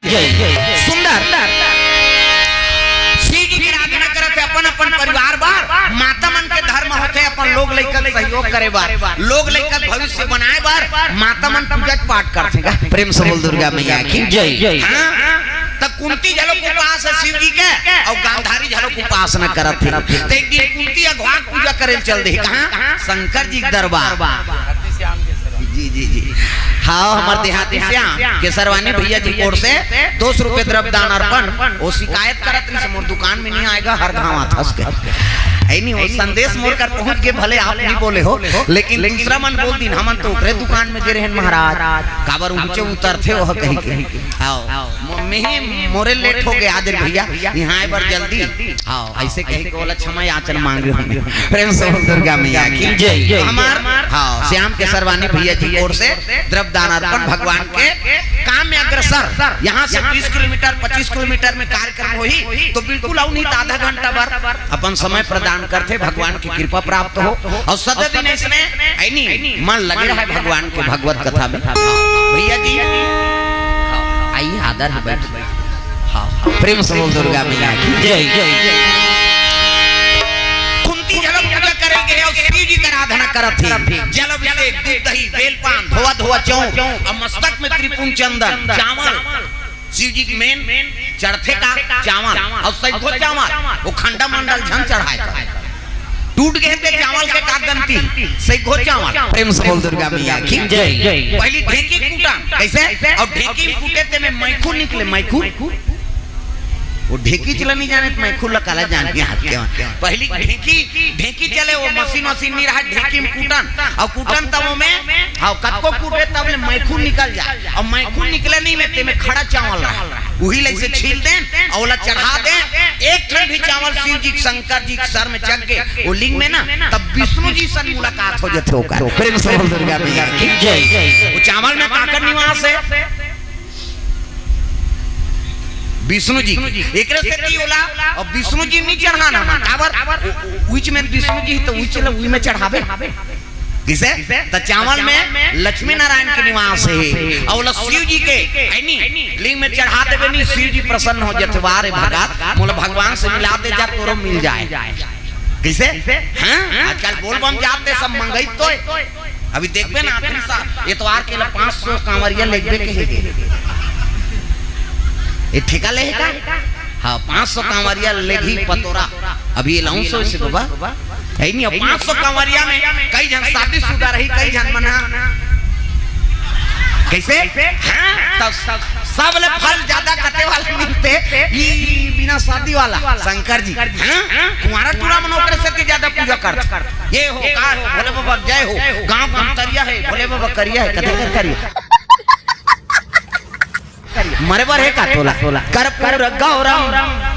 सुंदर शिव जी की आराधना करते अपन अपन परिवार बार माता मन के धर्म होते अपन लोग लेकर सहयोग करे बार लोग लेकर भविष्य बनाए बार माता मन पूजा पाठ करते। प्रेम से बोल दुर्गा मैया की जय। तब कुंती झलो के पास शिव जी के और गांधारी झलो के पास न करत थे तो एक दिन कुंती अघवान पूजा करे चल दे कहां शंकर जी के दरबार। जी जी जी हाँ हमारे देहाती श्याम केसरवानी भैया जी कोर से 200 रुपए द्रव्य दान अर्पण वो शिकायत करत रही मोर दुकान में नहीं आएगा हर घाव थस के है नहीं वो संदेश मोर कर पहुंच के भले आप नहीं बोले हो लेकिन दूसरा मन बोल दिन हमन तो ओकरे दुकान में गे रहन महाराज काबर ऊंचे उतरथे वो कहीं के आओ मैं मोरे लेट हो गया आज भैया यहाँ बार जल्दी आओ ऐसे कहे के बोला क्षमा याचन मांग रहे हमें। प्रेम से दुर्गा मैया की जय। हमार हाँ श्याम केसरवानी भैया जी ओर से द्रव्य दान अर्पण भगवान के काम में अग्रसर यहाँ से 20 किलोमीटर 25 किलोमीटर में कार्यक्रम होही तो बिल्कुल नहीं आधा घंटा बार अपन समय प्रदान करते भगवान की कृपा प्राप्त हो और सदा दिन इसमें मन लगे रहा है भगवान के भगवत कथा में। भैया जी आइए आदर है बैठ। प्रेम से बोल दुर्गा मैया की जय। कुंती जल पूजा करेंगे और शिव जी की आराधना करत थे जल अभिषेक दूध दही बेल पान धोआ धोआ चौं और मस्तक में त्रिपुंड चंदन चावल शिव जी की मेन चढ़थे का चावल और सैकड़ों चावल वो खंडा मंडल झन चढ़ाए टूट गए थे चावल के कागंती सैकड़ों चावल। प्रेम से बोल दुर्गा मैया की जय। पहली ढेकी कूटा कैसे और ढेकी कूटे थे में मैखू निकले मैखू वो ढेकी चला नहीं जाने तो मैखू लकाला जान के हाथ के पहली ढेकी चले वो मशीन नहीं रहा ढेकी में कूटन और कूटन तब में हाँ कत्को कूटे तब ले मैखू निकल जाए और मैखू निकले नहीं में ते में खड़ा चावल रहा वही ले से छील दें और चढ़ा दें एक ठन भी चावल शिव जी शंकर जी सर में चढ़ के वो लिंग में ना तब विष्णु जी से मुलाकात हो जाते होगा। प्रेम से बोल दुर्गा मैया की जय। वो चावल में काकर निवास है विष्णु जी एक से होला और विष्णु जी नहीं चढ़ाना काबर उच में विष्णु जी तो उच उई में चढ़ावे किसे तो चावल में लक्ष्मी नारायण के निवास है और शिव जी के लिंग में चढ़ा देवे नहीं शिव जी प्रसन्न हो जाते वारे भगत मोला भगवान से मिला दे जा तोरो मिल जाए किसे आजकल बोल बम जाते सब मंगई तो अभी देखबे ना आखिरी साल इतवार के 500 कांवरिया लेगबे के ये ठेका लेगा हाँ 500 कांवरिया लेगी पतोरा अभी लाऊं सो से बाबा है नहीं 500 कांवरिया में कई जन शादीशुदा रही कई जन मना कैसे हाँ सब ले फल ज्यादा कटे वाले मिलते ये बिना शादी वाला शंकर जी कुंवारा टूरा मनोकर से के ज्यादा पूजा कर ये हो का भोले बाबा जय हो गांव गंतरिया है भोले बाबा करिया है कथे करिए मरे बर है का तोला कर्पूर गौरम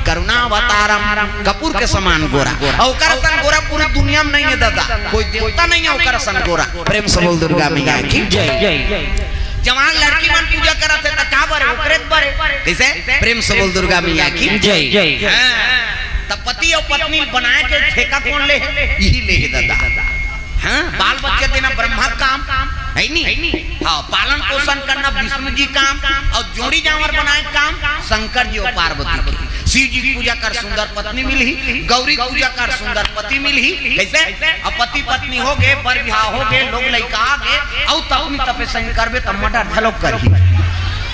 करुणावतारम कपूर के समान गोरा और सन गोरा पूरी दुनिया में नहीं है दादा कोई देवता नहीं है और सन गोरा। प्रेम से बोल दुर्गा मैया की जय। जवान लड़की मन पूजा करते त का बर ओकरे बर कैसे प्रेम से बोल दुर्गा मैया की जय। तब पति और पत्नी बनाए के ठेका कौन ले यही ले दादा हाँ बाल बच्चे देना ब्रह्मा काम है नहीं हाँ पालन पोषण करना विष्णु जी काम और जोड़ी जानवर बनाए काम शंकर जी और पार्वती की शिव जी की पूजा कर सुंदर पत्नी मिली गौरी पूजा कर सुंदर पति मिली कैसे अब पति पत्नी हो गए पर विवाह हो गए लोग लड़का आ गए और तब तपस्या करबे तब मटर झलक करही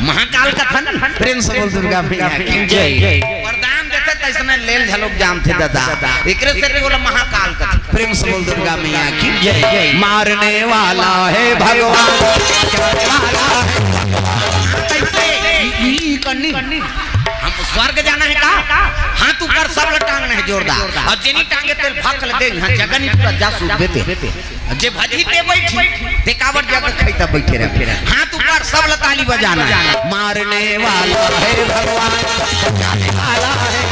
महाकाल का थन। प्रेम से बोल दुर्गा मैया की जय। वरदान देते तैसने लेल झलक जाम थे दादा एकरे से बोला महाकाल का। प्रेम से बोल दुर्गा मैया की जय। मारने वाला है भगवान हम स्वर्ग जाना है का हाथ ऊपर सब टांगना है जोरदार और जेनी टांगे तेल फाक ले दे यहां जगह नहीं पूरा जा सूद देते जे भजी ते बैठी ते कावर जगह खैता बैठे रहे हाथ ऊपर सब ताली बजाना मारने वाला है भगवान बचाने वाला है।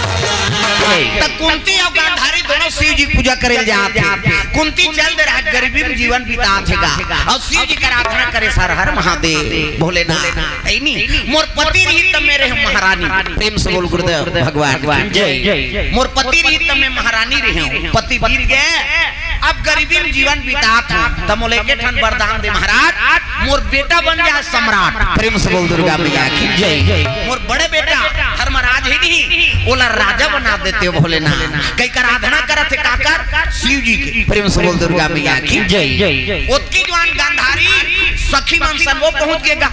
तब कुंती और गांधारी दोनों शिव जी पूजा करे जाते कुंती चल दे रहा गरीबी में जीवन बिताथेगा और शिव जी की आराधना करे सर हर महादेव भोलेनाथ है नहीं मोर पति रही तब मेरे महारानी। प्रेम से बोल गुरुदेव भगवान जय। मोर पति रही तब मैं महारानी रही हूँ पति गिर गए अब गरीबी में जीवन बितात हूँ तब मोले के ठन वरदान दे महाराज मोर बेटा बन जाए सम्राट। प्रेम से बोल दुर्गा मैया की जय। मोर बड़े बेटा धर्मराज ही नहीं ओला राजा बना देते हो भोलेनाथ। कई कर आराधना करत थे काकर शिव जी के। प्रेम से बोल दुर्गा मैया की जय। उसकी जवान गांधारी सखी मन सन वो पहुंच गएगा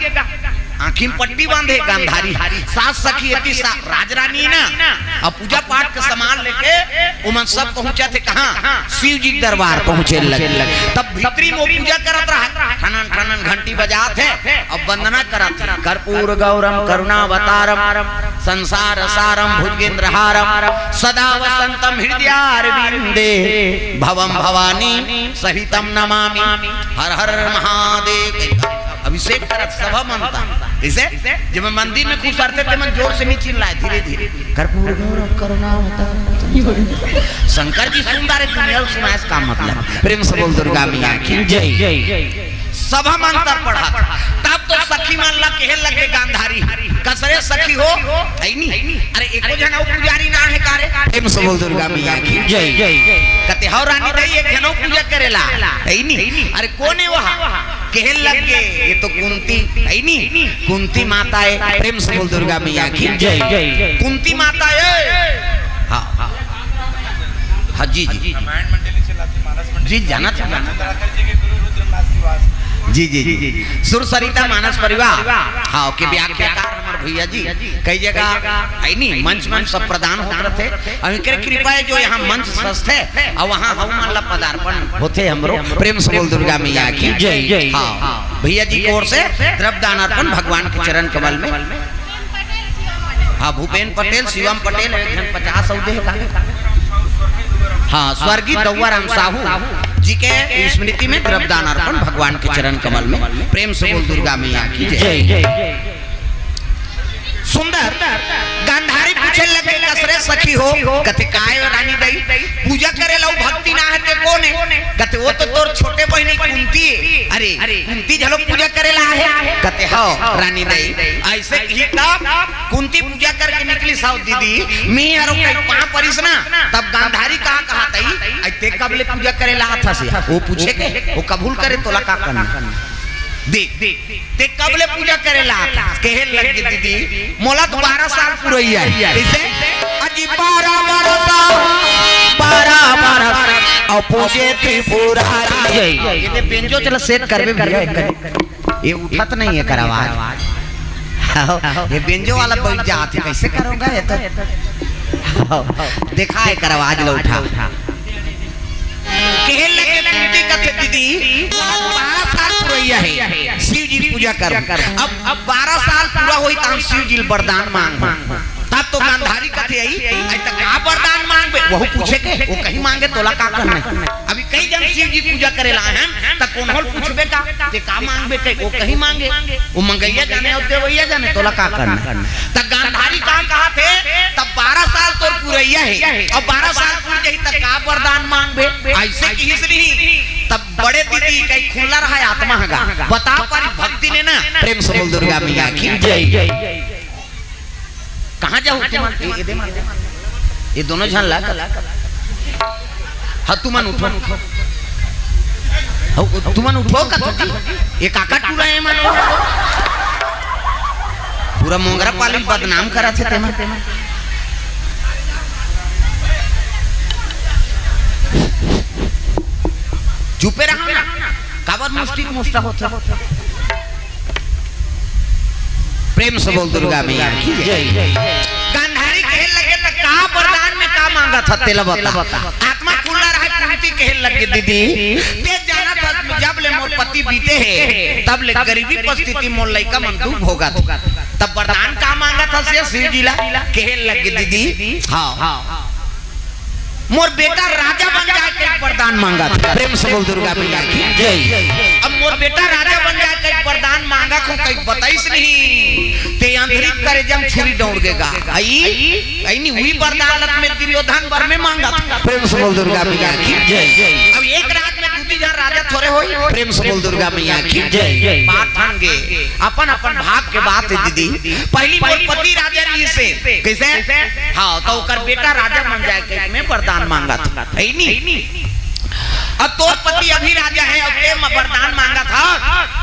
आँखी में पट्टी बांधे गांधारी सास सखी एती राजरानी ना अब पूजा पाठ के सामान लेके उमन सब पहुंचा थे कहाँ शिव जी दरबार पहुंचे लगे। तब भीतरी में पूजा करत रहा ठनन ठनन घंटी बजात है अब वंदना करत कर्पूर गौरम करुणावतारम संसार सारम भुजगेंद्रहारम सदा वसंतम हृदयारविंदे भवम भवानी सहितम नमामि हर हर महादेव। अभिषेक करत सभा मनता इसे जब मंदिर में खुश करते थे मन जोर से नहीं चिल्लाए धीरे धीरे कर्पूर गौरम करुणावतारम शंकर जी सुंदर है दुनिया सुनाए इसका मतलब। प्रेम से बोल दुर्गा मैया की जय। सभा मंत्र पढ़ा तब तो सखी मन ला कहे लगे गांधारी कसरे सखी हो नहीं अरे एको जन पुजारी ना है कारे। प्रेम से बोल दुर्गा मैया की जय। कते हो रानी दई एक जनो पूजा करेला नहीं अरे कौन है वहां कहे लगे ये तो कुंती है नहीं कुंती माता है। प्रेम से बोल दुर्गा मैया की जय। कुंती माता है हाँ हाँ जी जी जी जाना जी जी जी सुर सरिता मानस परिवार हाँ के व्याख्याकार हमारे भैया जी कई जगह आई नहीं मंच मंच सब प्रदान हो रहे थे अभी कृपा है जो यहाँ मंच स्वस्थ है और वहाँ हम मतलब पदार्पण होते हमरो। प्रेम से बोल दुर्गा मैया की जय। हाँ भैया जी की ओर से द्रव्यदान अर्पण भगवान के चरण कमल में। हाँ भूपेन पटेल शिवम पटेल 50 सौदे हाँ स्वर्गीय दौवाराम साहू जी के स्मृति में द्रव्यदान अर्पण भगवान के चरण कमल में। प्रेम से बोल दुर्गा मैया की जय। सुंदर गांधारी पूछे लगे कसरे सखी हो कथे काय रानी दई पूजा करे लो भक्ति ना है ते कौन है कथे वो तो तोर छोटे बहनी कुंती अरे कुंती झलो पूजा करेला है कथे हो रानी दई ऐसे ही तब कुंती पूजा करके निकली साउ दीदी मी हरो कई पा परिस ना तब गांधारी कहा तई ऐते कबले पूजा करेला था से वो पूछे के वो कबूल करे तोला का करना देख ते कबले पूजा करेला कहे लगे दीदी मोला तो 12 साल पुरैया ऐसे अजी 12 बरस और पूजे त्रिपुरारी ये बेंजो चला सेट करबे भैया ये उठत नहीं है कर आवाज ये बेंजो वाला बैठ जात है कैसे करोगा ये तो देखा है कर आवाज लो उठा कहे लगे कुंती कथे दीदी 12 साल पुरैया है शिव जी पूजा कर अब 12 साल पूरा होई त हम शिव जी वरदान मांग तब तो गांधारी कथे आई तक का वरदान मांगबे वहु पूछे के वो कहीं मांगे तोला का करना अभी कई जन शिव जी पूजा करेला हैं त कोन होल पूछबे का मांगबे के वो कहीं मांगे वो मंगैया जाने और देवैया जाने तोला का करना त गांधारी कहा थे तब 12 साल तोर पुरैया है और 12 साल पूर जही त का वरदान मांगबे ऐसे की नहीं तब बड़े दीदी कहीं खुला रहा है आत्मा हगा बता पर भक्ति ने ना। प्रेम से बोल दुर्गा मैया की जय। कहाँ जाओ ये दोनों झन ला हाँ तुमन उठो तुमन उठो का ये काका टूरा है मानो पूरा मोंगरा पाली बदनाम करा थे तेमा चुपे रहा ना काबर मुस्ती मुस्ता होता। प्रेम से बोल दुर्गा मैया की जय। गांधारी कहे लगे त का वरदान में का मांगा था तेला बता आत्मा खुला रहा कुंती कहे लगे दीदी ते जाना था जब ले मोर पति बीते है तब ले गरीबी परिस्थिति मोर लइका मन दुख होगा तब वरदान का मांगा था से शिव जी ला कहे लगे दीदी हां मोर बेटा राजा बन जाए के वरदान मांगा था। प्रेम से बोल दुर्गा मैया की जय। अब मोर बेटा राजा बन जाए के वरदान मांगा को कई बताइस नहीं ते आंतरिक करे जम छुरी दौड़ गेगा आई नहीं हुई वरदान लत में दुर्योधन वर में मांगा था। प्रेम से बोल दुर्गा मैया की जय। अब एक रात में दूती जन राजा थोड़े होई। प्रेम से बोल दुर्गा मैया की जय। बात ठान गे अपन अपन भाग के बात है दीदी पहली मोर पति राजा रही से कैसे हां तो ओकर बेटा राजा बन जाए के में वरदान मांगा था है नहीं अब तोर पति अभी राजा है और ते वरदान मांगा था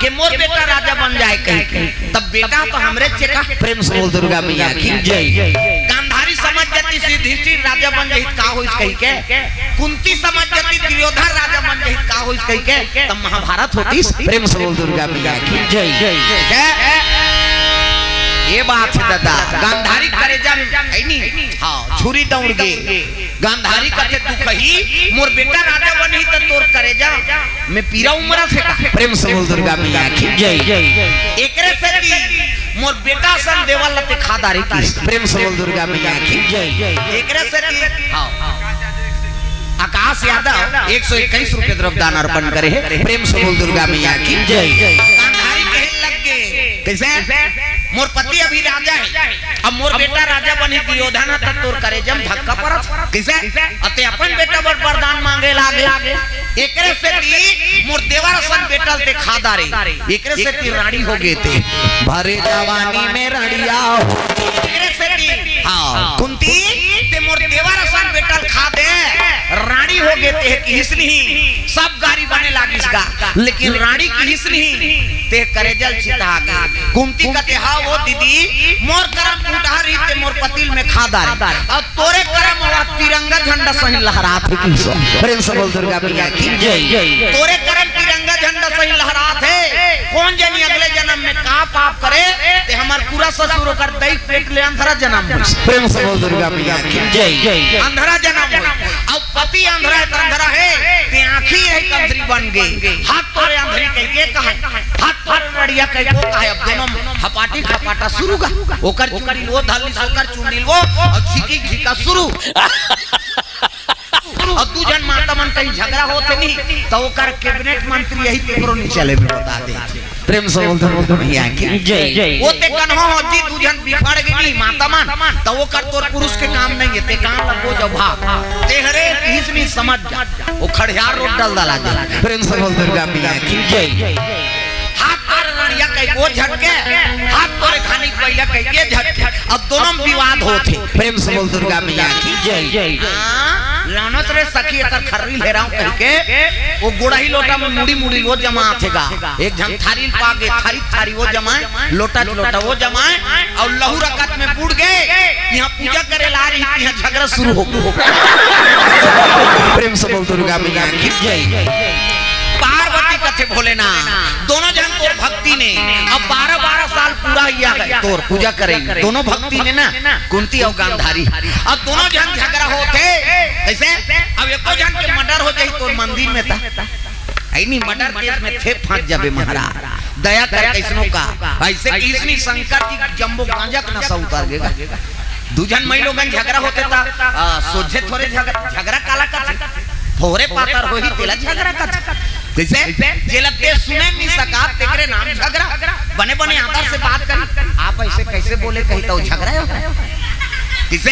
कि मोर बेटा राजा बन जाए कहीं, तब बेटा तो हमरे चेका। प्रेम से बोल दुर्गा मैया की जय। गांधारी समझ जाती युधिष्ठिर राजा बन जाई का होई कहीं के, कुंती समझ जाती दुर्योधन राजा बन जाई का होई कहीं के, तब महाभारत होती। प्रेम से बोल दुर्गा मैया की जय। ये बात है दादा। गांधारी करे जन हाँ छुरी दौड़ गे। गांधारी कहते तू कही मोर बेटा राजा बनी तो तोर करे जा मैं पीरा उमरा से का। प्रेम से बोल दुर्गा मैया की जय। एकरे से की मोर बेटा सन देवल लते खादारी की। प्रेम से बोल दुर्गा मैया की जय। एकरे से की हाँ आकाश यादव 121 रुपए द्रव्यदान अर्पण करे है। प्रेम से बोल दुर्गा मैया की जय। गांधारी कहने लग गए कैसे मोर पति अभी राजा है अब मोर बेटा राजा बनी दुर्योधन तक तोर करे जम धक्का परत कैसे अते अपन बेटा बर वरदान मांगे लागे। एकरे से की मोर देवर सन बेटा ते खादारे एकरे से की रानी हो गए थे भरे जवानी में रानिया। एकरे से की हां कुंती ते मोर देवर सन बेटा खा दे रानी हो गए थे कि हिसनी सब गाड़ी बने लागी इसका, लेकिन रानी की हिसनी ते करे जल चिता गए। कुंती कहते हाँ वो दीदी मोर करम फूटा रही ते मोर पतिल में खादार और तोरे करम हुआ तिरंगा झंडा सही लहरात है की सो। प्रेम से बोल दुर्गा मैया की जय। तोरे करम तिरंगा झंडा सही लहरात है। कौन जानी अगले जन्म में का पाप करे ते हमार पूरा ससुर कर दई पेट ले अंधरा जन्म। प्रेम से बोल दुर्गा मैया की जय। अंधरा जन्म अब पति अंधरा है अंधरा है ते आंखी है कंधरी बन गई। हाथ तोरे अंधरी कह के कहा हाथ तोरे बढ़िया कह को कहा अब दोनों हपाटी खपाटा शुरू का ओकर चुड़ी लो धाली सोकर चुनी लो और झिकी झिका शुरू। और दू जन माता मन कहीं झगड़ा होते नहीं तो ओकर कैबिनेट मंत्री यही पेपरों नहीं चले में बता दे। प्रेम से बोल दो भैया की जय। वो ते कन्हो होती दू जन बिखड़ गई माता मन तो ओकर तोर पुरुष के काम नहीं है ते काम लगो जब भाग ते हरे हिस्मी समझ जा वो खड़ियार रोड डल डाला जा। प्रेम से बोल दुर्गा मैया की जय। हाथ पर रानिया कहीं वो झटके हाथ तोरे खानी पहले कहीं ये झटके अब दोनों विवाद होते। प्रेम से बोल दुर्गा मैया की जय। लानत रे सखी एकर खर्री ले रहा हूं कह के वो गोड़ाही लोटा में मुड़ी मुड़ी वो जमा थेगा एक जन थारी पागे थारी थारी वो जमाए लोटा लोटा वो जमाए और लहू रकत में बूढ़ गए यहां पूजा करे ला रही यहां झगड़ा शुरू हो गया। प्रेम से बोल दुर्गा मैया की जय। पार्वती कथे भोलेनाथ दोनों जन तोर भक्ति ने अब 12-12 साल पूरा किया गए तोर पूजा करेंगे दोनों भक्ति ने ना कुंती और गांधारी। अब दोनों जन झगड़ा होते कैसे अब एको जन के मर्डर हो जाई तोर मंदिर में था ऐनी मर्डर केस में थे फंस जाबे महाराज दया कर कैसनो का ऐसे किसनी शंकर जी जंबो गांजा का नशा उतार देगा। दूजन मई लोगन झगड़ा होते था सोझे थोड़े झगड़ा काला का थोड़े पातर हो ही तेला झगड़ा का कैसे जेलते सुने नहीं सका तेरे नाम झगड़ा बने बने आदर से बात करी आप ऐसे कैसे बोले कहीं तो झगड़ा है किसे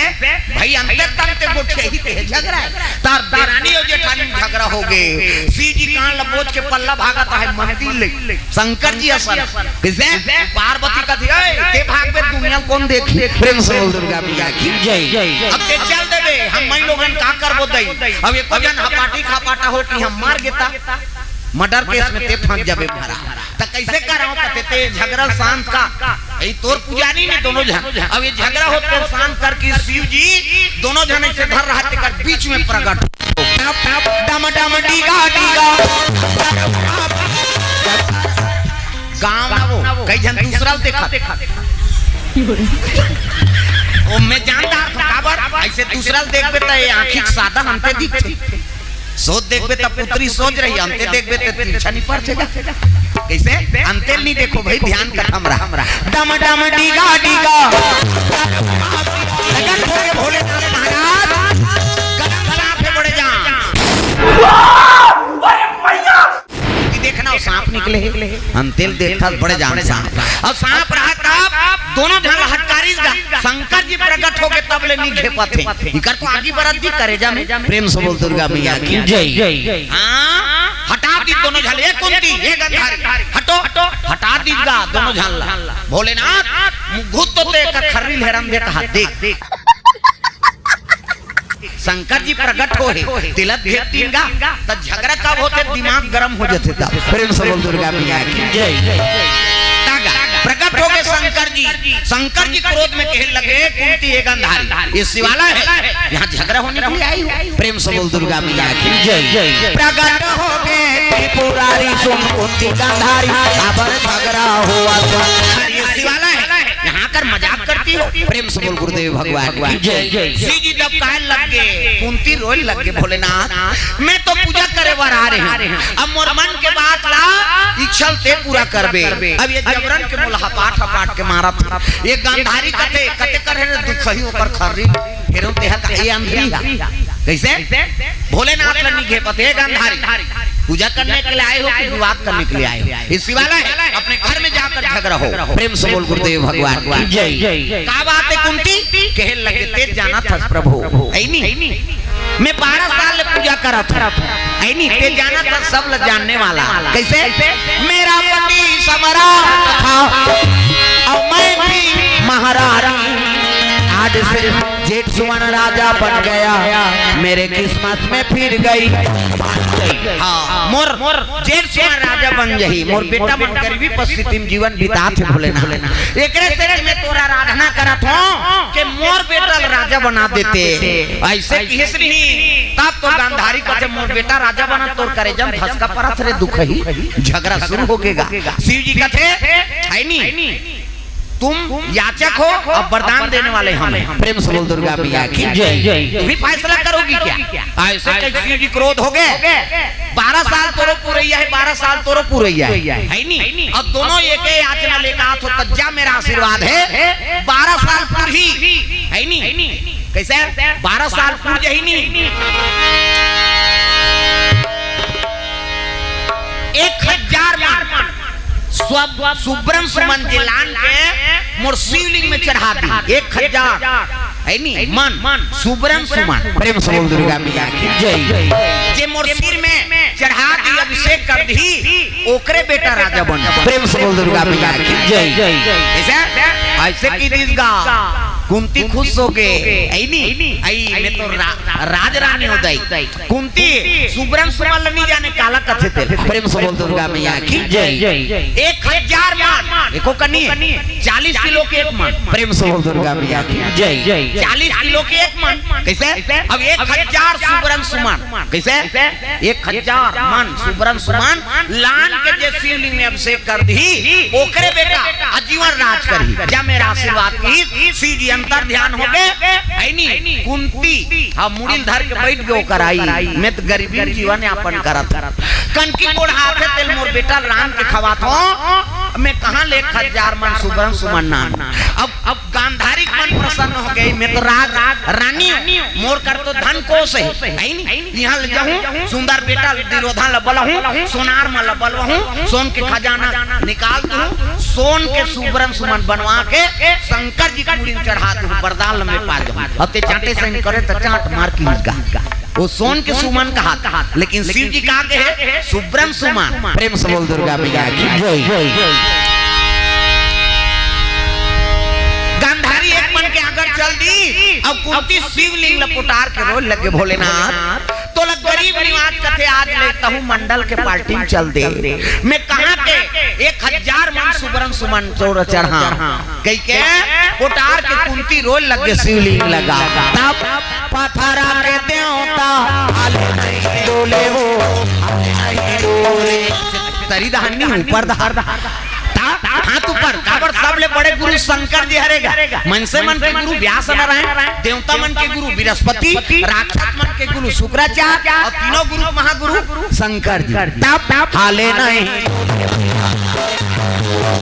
भाई अंतर तंते गोठे ही ते झगड़ा है तार देरानी और जेठानी झगड़ा हो गए सी जी कान लबोच के पल्ला भागता है मंदिर ले शंकर जी असर किसे पार्वती का दिया ते भाग पे दुनिया कौन देखी। प्रेम से बोल दुर्गा मैया की जय। अब ते चल देबे हम मई लोगन का करबो दई अब एको जन हपाटी खापाटा हो कि हम मार गेता मर्डर केस में ते फंस जाबे महाराज त कैसे कराओ कहते ते झगड़ा शांत का ए तोर पुजारी ने दोनों जन अब ये झगड़ा हो तो शांत करके शिव जी दोनों जन से धर रहा कर बीच में प्रकट डम डम डीगा डीगा गांव वो कई जन दूसरा देखा ओ मैं जानता खबर ऐसे दूसरा देखबे त ये आंखी सादा हमते दिखते सोच देखबे त पुत्री सोच रही अंते देखबे त तिरछनी पर छेगा कैसे अंते नहीं देखो भाई ध्यान कर हमरा डम डम डीगा डीगा लगन थोड़े भोलेनाथ महाराज कदम भला पे बढ़ जा अरे मैया देखना वो सांप निकले अंतेल देखा बड़े जान सांप अब सांप रहा तब दोनों जन हटकारी शंकर जी प्रकट हो गए तब ले नहीं घेपा थे इकर तो आगे बरत जी करेजा में। प्रेम से बोल दुर्गा मैया की जय। हां हटा दी दोनों झल एक कुंती एक गांधारी हटो हटा दीगा दोनों झल भोलेनाथ घुत तो ते का खर्री लहरम दे कहा देख शंकर जी प्रकट हो है तिलक घेरतीन गा त झगड़ा कब होते दिमाग गरम हो जाते तब प्रेम से बोल दुर्गा मैया की जय प्रकट हो गए शंकर जी क्रोध में कहने लगे कुंती एक अंधारी ये शिवाला है यहाँ झगड़ा होने के लिए आई हो प्रेम से बोल दुर्गा मैया की जय प्रकट हो गए त्रिपुरारी सुन कुंती अंधारी अबर झगड़ा हुआ ये शिवाला है यहाँ कर मजाक करती हो प्रेम से बोल गुरुदेव भगवान की जय श्री जी जब कहने लगे कुंती रोने लगे भोलेनाथ मैं तो पूजा करे बार आ रहे हैं अब मोर मन के बात ला इच्छा ते पूरा करबे अब ये जबरन के मुल्हा पाठ के मारा था ये गांधारी कते करे दुखही ऊपर खर्री हेरो तेहत ये अंधरी कैसे भोलेनाथ लनी के पते गांधारी पूजा करने के लिए आए हो कि विवाद करने के लिए आए हो इस शिवाला है अपने घर में जाकर झगड़ा हो प्रेम से बोल गुरुदेव भगवान की जय का बात है कुंती कहे लगे तेज जाना था प्रभु ऐनी मैं 12 साल पूजा करा था ऐनी तेज जाना था सब लोग जानने वाला कैसे मेरा पति समरा था और मैं भी महारानी आज से जेठ सुमन राजा बन गया मेरे किस्मत में फिर गई हाँ मोर जेठ सुमन राजा बन गई मोर बेटा मन गरीबी परिस्थिति में जीवन बिता थे भोलेनाथ एकरे से मैं तोरा आराधना करत हूं कि मोर बेटा राजा बना देते ऐसे किस नहीं तब तो गांधारी को जब मोर बेटा राजा बना तोर करे जब धसका परत रे दुख ही झगड़ा शुरू हो गएगा शिव जी का थे है नहीं तुम याचक हो और वरदान देने वाले हम प्रेम से बोल दुर्गा मैया की जय तुम ही फैसला करोगी क्या ऐसे शिव जी क्रोध हो गए 12 साल तोरो पूरैया है 12 साल तोरो पूरैया है नहीं अब दोनों एक ही याचना लेकर हाथ हो तज्जा मेरा आशीर्वाद है 12 साल पूर ही है नहीं कैसे 12 साल पूर ही नहीं 1000 मान सुब्रम सुमन जिलान के मोर शिवलिंग में चढ़ा दी 1000 है नहीं मन सुब्रम सुमन प्रेम से बोल दुर्गा मैया की जय जे मोर सिर में चढ़ा दी अभिषेक कर दी ओकरे बेटा राजा बन प्रेम से बोल दुर्गा मैया की जय ऐसे की दिसगा कुंती खुश हो गए आई मैं तो राज रानी हो गई कुंती सुब्रम सुमन नहीं जाने काला कथे थे प्रेम से बोल दुर्गा मैया की जय 1000 मान एको कनी 40 किलो के एक मान प्रेम से बोल दुर्गा मैया की जय 40 किलो के एक मान कैसे अब 1000 सुब्रम सुमन कैसे 1000 मान सुब्रम सुमन लान के जे शिवलिंग में अभिषेक कर दी ओकरे बेटा आजीवन राज करी जा मेरा आशीर्वाद की सीधी अंतर ध्यान हो गए है नहीं कुंती हाँ मुड़िल धर के बैठ गए कराई मैं तो गरीबी जीवन यापन करत कनकी कोड़ हाथ है तेल मोर बेटा राम के खवात हो मैं कहां ले 1000 मन सुब्रम सुमन नाम अब गांधारी मन प्रसन्न हो गई मैं तो राज रानी मोर कर तो धन कोष है नहीं यहां ले जाऊं सुंदर बेटा दिरोधा लबल हूं सोनार में लबल हूं सोन के खजाना निकाल दूं सोन के सुब्रम सुमन बनवा के शंकर जी की मुड़ी चढ़ा दूं वरदान में पा जाऊं अब ते चाटे से करे तो चाट मार की इसका वो सोन के सुमन कहा लेकिन शिव जी कहा है सुब्रम सुमन प्रेम से बोल दुर्गा मैया की जय गांधारी एक मन के आगे चल दी अब कुंती शिवलिंग लपुटार के रोल लगे भोलेनाथ तो लग गरीब निवास कथे आज लेता हूँ मंडल के पार्टी में चल दे मैं कहा के 1000 मन सुब्रम सुमन चोर चढ़ा कई के पुटार के कुंती रोल लगे शिवलिंग लगा तब पथरा के देवता डोले हो तरी दहानी ऊपर दहार हाथ ऊपर काबर सबले बड़े गुरु शंकर जी हरेगा मन से मन के गुरु व्यास नारायण देवता मन के गुरु बृहस्पति राक्षस मन के गुरु शुक्राचार्य और तीनों गुरु महागुरु शंकर जी तब हाले नहीं